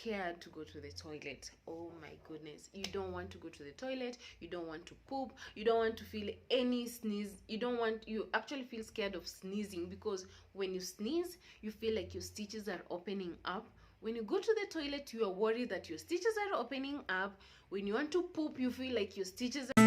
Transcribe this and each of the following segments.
scared to go to the toilet. Oh my goodness, you don't want to go to the toilet, you don't want to poop, you don't want to feel any sneeze, you actually feel scared of sneezing, because when you sneeze you feel like your stitches are opening up. When you go to the toilet, you are worried that your stitches are opening up. When you want to poop, you feel like your stitches are...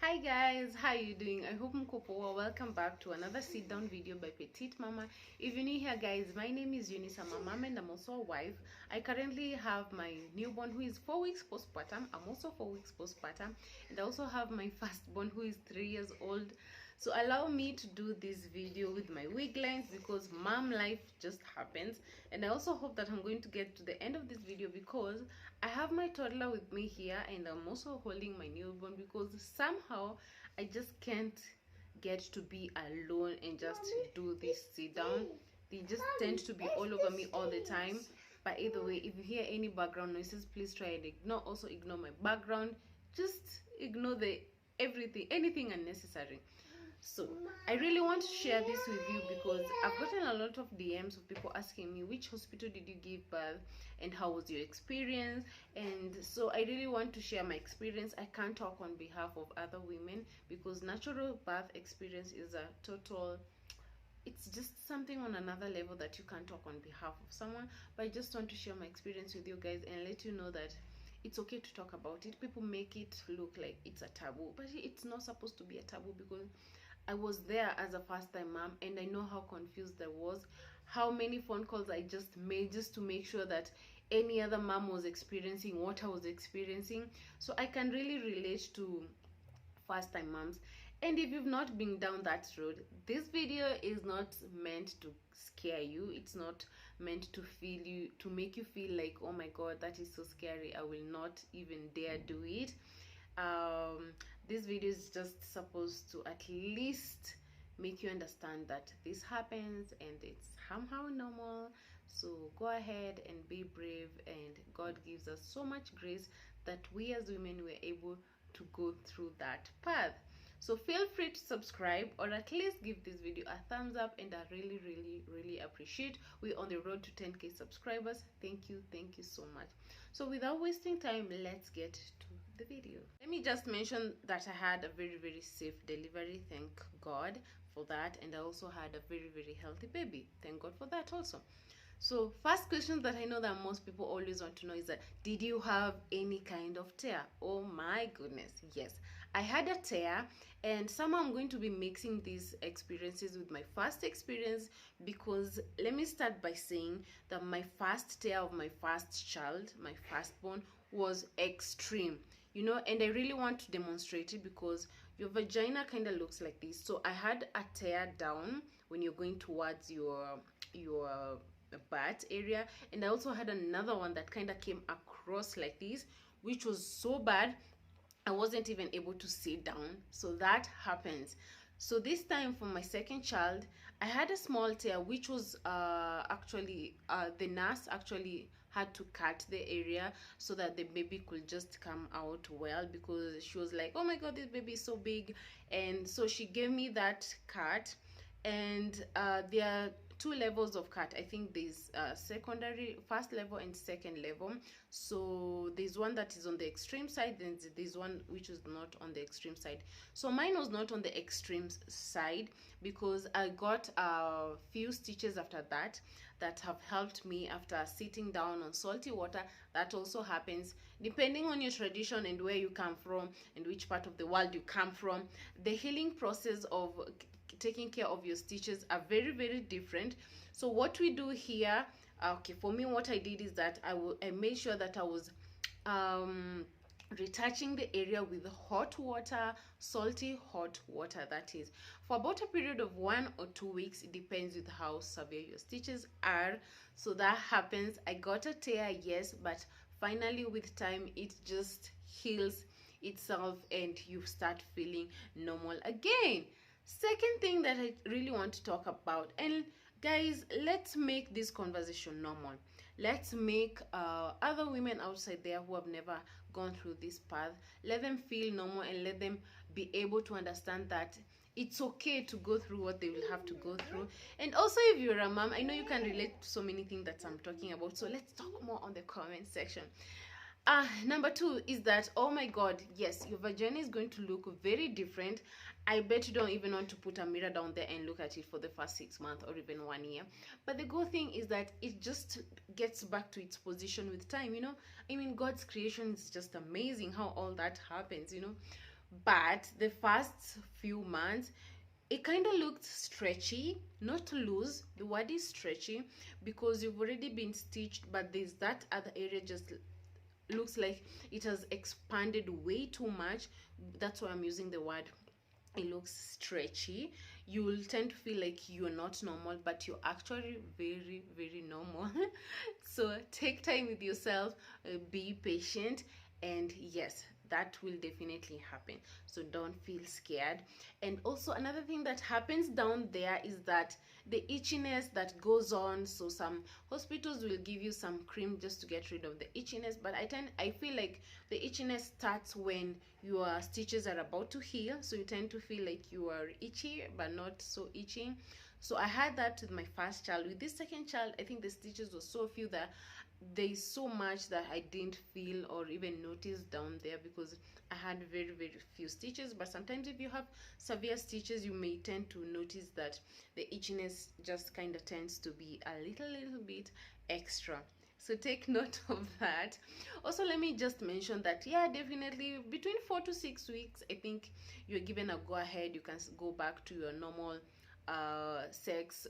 Hi guys, how are you doing? I hope mko poa. Welcome back to another sit down video by Petite Mama. If you're new here guys, my name is Eunice. I'm a mom and I'm also a wife. I currently have my newborn who is 4 weeks postpartum. I'm also 4 weeks postpartum, and I also have my firstborn who is 3 years old. So allow me to do this video with my wig lines because mom life just happens. And I also hope that I'm going to get to the end of this video because I have my toddler with me here, and I'm also holding my newborn because somehow I just can't get to be alone and just do this sit down. They just tend to be all over me all the time. But either way, if you hear any background noises, please try and ignore my background. Just ignore anything unnecessary. So I really want to share this with you because I've gotten a lot of DMs of people asking me, which hospital did you give birth and how was your experience? And so I really want to share my experience. I can't talk on behalf of other women because natural birth experience is it's just something on another level that you can't talk on behalf of someone. But I just want to share my experience with you guys and let you know that it's okay to talk about it. People make it look like it's a taboo, but it's not supposed to be a taboo because I was there as a first-time mom, and I know how confused I was, how many phone calls I just made just to make sure that any other mom was experiencing what I was experiencing. So I can really relate to first-time moms. And if you've not been down that road, this video is not meant to scare you. It's not meant to make you feel like, oh my god, that is so scary, I will not even dare do it. This video is just supposed to at least make you understand that this happens and it's somehow normal. So go ahead and be brave, and God gives us so much grace that we as women were able to go through that path. So feel free to subscribe or at least give this video a thumbs up, and I really appreciate. We're on the road to 10k subscribers. Thank you so much. So without wasting time, let's get to the video. Let me just mention that I had a very safe delivery. Thank God for that. And I also had a very healthy baby. Thank God for that also. So first question that I know that most people always want to know is that, did you have any kind of tear? Oh my goodness, yes, I had a tear, and somehow I'm going to be mixing these experiences with my first experience, because let me start by saying that my first tear of my first child, my firstborn, was extreme, you know, and I really want to demonstrate it because your vagina kind of looks like this. So I had a tear down when you're going towards your butt area, and I also had another one that kind of came across like this, which was so bad I wasn't even able to sit down. So that happens. So this time for my second child, I had a small tear, which was the nurse actually had to cut the area so that the baby could just come out well, because she was like, oh my god, this baby is so big. And so she gave me that cut, and there are 2 levels of cut. I think there's first level and second level. So there's one that is on the extreme side, then there's one which is not on the extreme side. So mine was not on the extreme side because I got a few stitches after that have helped me after sitting down on salty water. That also happens depending on your tradition and where you come from and which part of the world you come from. The healing process of taking care of your stitches are very different. So what we do here, okay, for me what I did is that I made sure that I was retouching the area with hot water, salty hot water, that is, for about a period of 1 or 2 weeks. It depends with how severe your stitches are. So that happens. I got a tear, yes, but finally with time it just heals itself and you start feeling normal again. Second thing that I really want to talk about, and guys, let's make this conversation normal. Let's make other women outside there who have never gone through this path, let them feel normal and let them be able to understand that it's okay to go through what they will have to go through. And also, if you're a mom, I know you can relate to so many things that I'm talking about, so let's talk more on the comment section. Number two is that, oh my god, yes, your vagina is going to look very different. I bet you don't even want to put a mirror down there and look at it for the first 6 months or even 1 year. But the good thing is that it just gets back to its position with time, you know. I mean, God's creation is just amazing how all that happens, you know. But the first few months, it kind of looked stretchy, not loose. The word is stretchy because you've already been stitched, but there's that other area just looks like it has expanded way too much. That's why I'm using the word, it looks stretchy. You will tend to feel like you're not normal, but you're actually very, very normal. So take time with yourself, be patient, and yes, that will definitely happen, so don't feel scared. And also, another thing that happens down there is that the itchiness that goes on. So some hospitals will give you some cream just to get rid of the itchiness, but I feel like the itchiness starts when your stitches are about to heal, so you tend to feel like you are itchy but not so itchy. So I had that with my first child. With this second child, I think the stitches were so few that there's so much that I didn't feel or even notice down there because I had very, very few stitches. But sometimes if you have severe stitches, you may tend to notice that the itchiness just kind of tends to be a little bit extra. So take note of that. Also, let me just mention that, yeah, definitely between 4 to 6 weeks, I think you're given a go ahead. You can go back to your normal sex.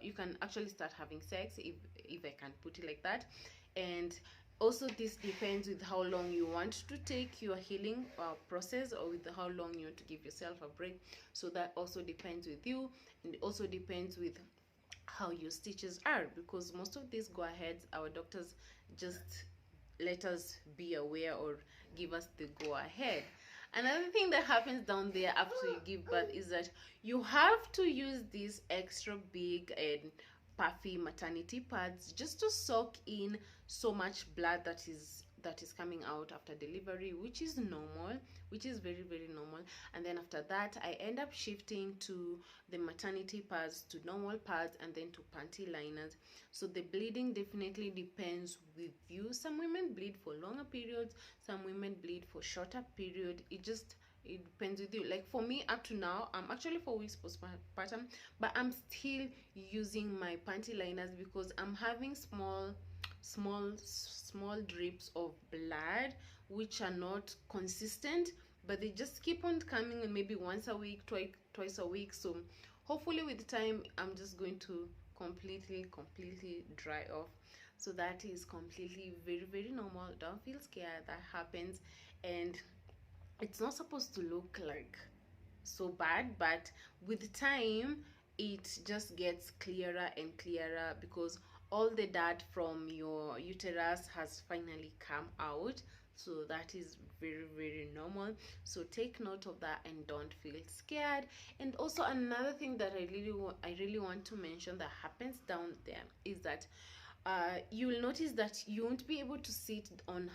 You can actually start having sex, if I can put it like that. And also, this depends with how long you want to take your healing process, or with how long you want to give yourself a break. So that also depends with you, and it also depends with how your stitches are, because most of these go aheads, our doctors just let us be aware or give us the go ahead. Another thing that happens down there after you give birth is that you have to use these extra big and puffy maternity pads just to soak in so much blood that is coming out after delivery, which is normal, which is very, very normal. And then after that, I end up shifting to the maternity pads, to normal pads, and then to panty liners. So the bleeding definitely depends with you. Some women bleed for longer periods, some women bleed for shorter period. It depends with you. Like for me, up to now, I'm actually 4 weeks postpartum, but I'm still using my panty liners because I'm having small drips of blood which are not consistent, but they just keep on coming, and maybe once a week, twice a week. So hopefully with time, I'm just going to completely dry off. So that is completely very, very normal. Don't feel scared, that happens. And it's not supposed to look like so bad, but with time it just gets clearer and clearer because all the dirt from your uterus has finally come out. So that is very, very normal. So take note of that and don't feel scared. And also, another thing that I really want to mention that happens down there is that you will notice that you won't be able to sit on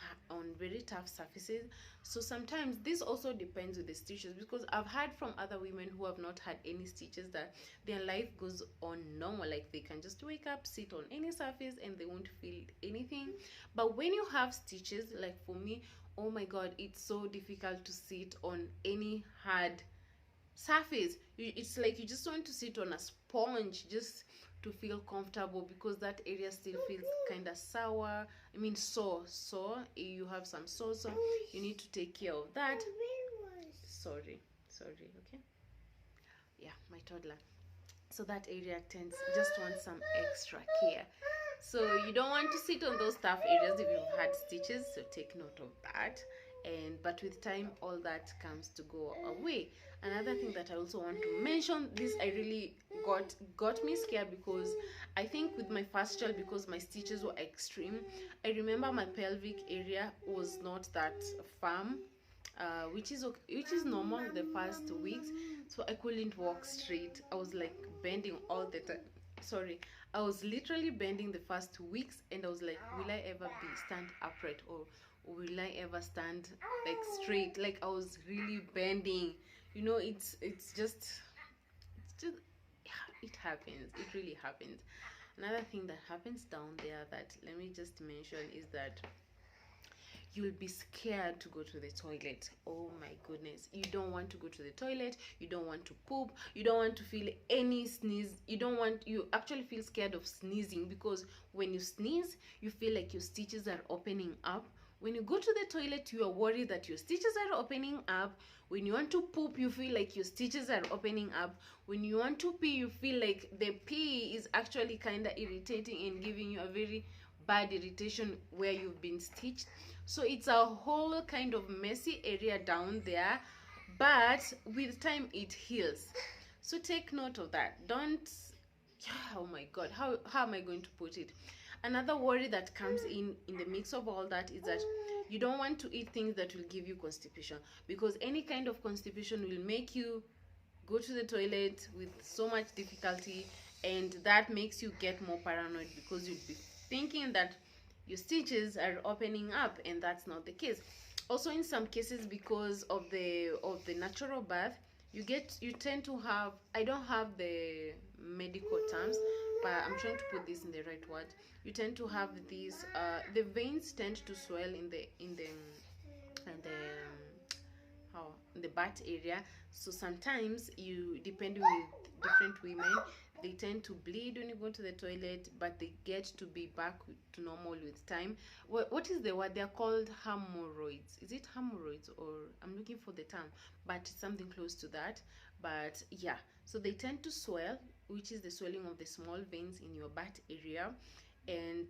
very tough surfaces. So sometimes this also depends with the stitches, because I've heard from other women who have not had any stitches that their life goes on normal, like they can just wake up, sit on any surface, and they won't feel anything. But when you have stitches, like for me, oh my god, it's so difficult to sit on any hard surface. It's like you just want to sit on a sponge just to feel comfortable, because that area still feels kind of sour. I mean sore. You have some sore, so you need to take care of that. Sorry, okay. Yeah, my toddler. So that area just wants some extra care. So you don't want to sit on those tough areas if you've had stitches, so take note of that. But with time, all that comes to go away. Another thing that I also want to mention, this I really got me scared, because I think with my first child, because my stitches were extreme, I remember my pelvic area was not that firm, which is normal the first weeks. So I couldn't walk straight. I was like bending all the time. Sorry, I was literally bending the first weeks, and I was like, will I ever stand upright, or will I ever stand like straight? Like I was really bending. You know, it's just just, yeah, it happens. It really happens. Another thing that happens down there that let me just mention is that you'll be scared to go to the toilet. Oh my goodness, you don't want to go to the toilet, you don't want to poop, you don't want to feel any sneeze, you actually feel scared of sneezing, because when you sneeze you feel like your stitches are opening up. When you go to the toilet, you are worried that your stitches are opening up. When you want to poop, you feel like your stitches are opening up. When you want to pee, you feel like the pee is actually kind of irritating and giving you a very bad irritation where you've been stitched. So it's a whole kind of messy area down there, but with time it heals. So take note of that. Don't, oh my god, how am I going to put it? Another worry that comes in the mix of all that is that you don't want to eat things that will give you constipation, because any kind of constipation will make you go to the toilet with so much difficulty, and that makes you get more paranoid, because you'll be thinking that your stitches are opening up, and that's not the case. Also, in some cases, because of the natural birth, you tend to have, I don't have the medical terms, but I'm trying to put this in the right word. You tend to have these the veins tend to swell in the how in the butt area. So sometimes, you depending with different women, they tend to bleed when you go to the toilet, but they get to be back to normal with time. What is the word? They're called hemorrhoids. Is it hemorrhoids, or I'm looking for the term, but it's something close to that. But yeah, so they tend to swell, which is the swelling of the small veins in your butt area. And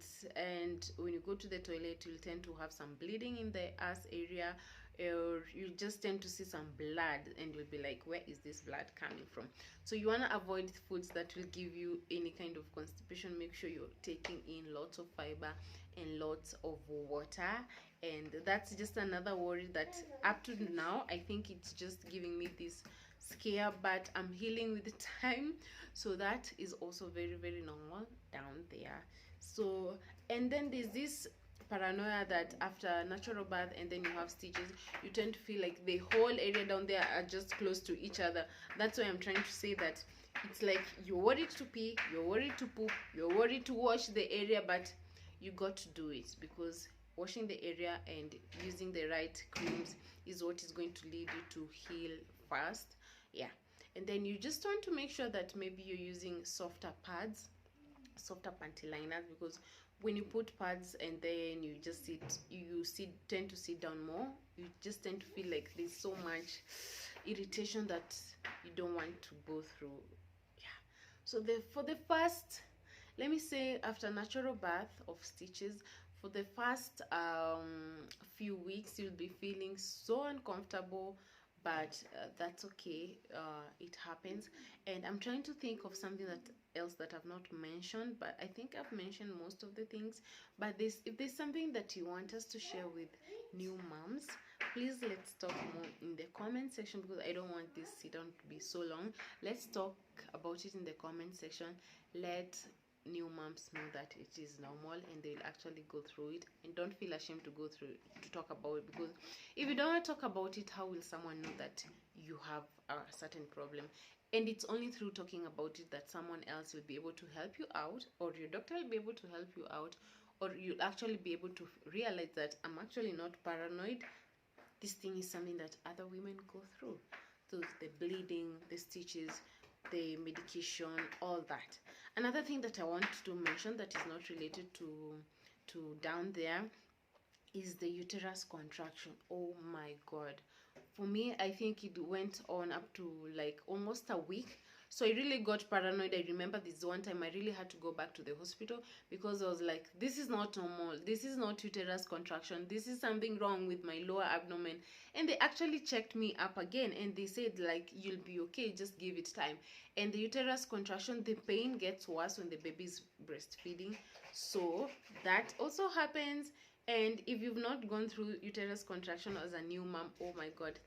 when you go to the toilet, you'll tend to have some bleeding in the ass area, or you just tend to see some blood, and you'll be like, where is this blood coming from? So you want to avoid foods that will give you any kind of constipation. Make sure you're taking in lots of fiber and lots of water. And that's just another worry that up to now, I think it's just giving me this scare, but I'm healing with the time. So that is also very, very normal down there. So, and then there's this paranoia that after natural birth and then you have stitches, you tend to feel like the whole area down there are just close to each other. That's why I'm trying to say that it's like you're worried to pee, you're worried to poop, you're worried to wash the area, but you got to do it, because washing the area and using the right creams is what is going to lead you to heal fast. Yeah. And then you just want to make sure that maybe you're using softer pads, softer panty liners, because when you put pads and then you just tend to sit down more, you just tend to feel like there's so much irritation that you don't want to go through. Yeah. So for the first, let me say, after natural birth of stitches, for the first few weeks, you'll be feeling so uncomfortable, but that's okay. It happens. And I'm trying to think of something else that I've not mentioned, but I think I've mentioned most of the things. But if there's something that you want us to share with new moms, please let's talk more in the comment section, because I don't want this sit down to be so long. Let's talk about it in the comment section. Let new moms know that it is normal, and they'll actually go through it, and don't feel ashamed to go through to talk about it, because if you don't talk about it, how will someone know that you have a certain problem? And it's only through talking about it that someone else will be able to help you out, or your doctor will be able to help you out, or you'll actually be able to realize that I'm actually not paranoid. This thing is something that other women go through. So the bleeding, the stitches, the medication, all that. Another thing that I want to mention that is not related to down there is the uterus contraction. Oh my god, for me, I think it went on up to like almost a week. So I really got paranoid. I remember this one time I really had to go back to the hospital, because I was like, this is not normal, this is not uterus contraction, this is something wrong with my lower abdomen. And they actually checked me up again, and they said, like, you'll be okay, just give it time. And the uterus contraction, the pain gets worse when the baby's breastfeeding, so that also happens. And if you've not gone through uterus contraction as a new mom, oh my god,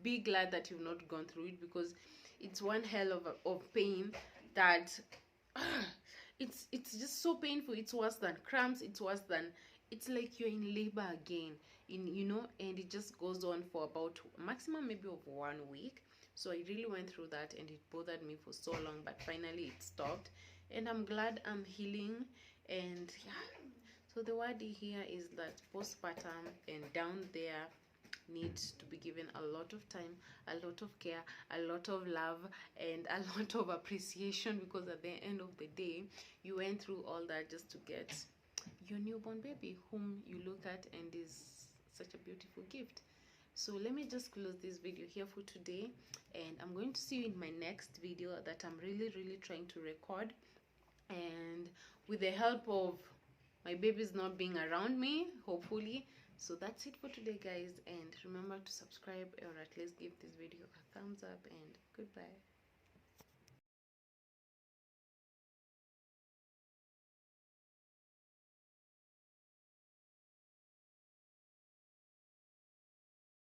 be glad that you've not gone through it, because it's one hell of pain that it's just so painful. It's worse than cramps. It's worse than, it's like you're in labor again, and it just goes on for about maximum maybe of 1 week. So I really went through that, and it bothered me for so long, but finally it stopped, and I'm glad I'm healing. And yeah, so the word here is that postpartum and down there needs to be given a lot of time, a lot of care, a lot of love, and a lot of appreciation, because at the end of the day you went through all that just to get your newborn baby, whom you look at and is such a beautiful gift. So let me just close this video here for today, and I'm going to see you in my next video that I'm really trying to record, and with the help of my babies not being around me, hopefully. So that's it for today, guys, and remember to subscribe, or at least give this video a thumbs up, and goodbye.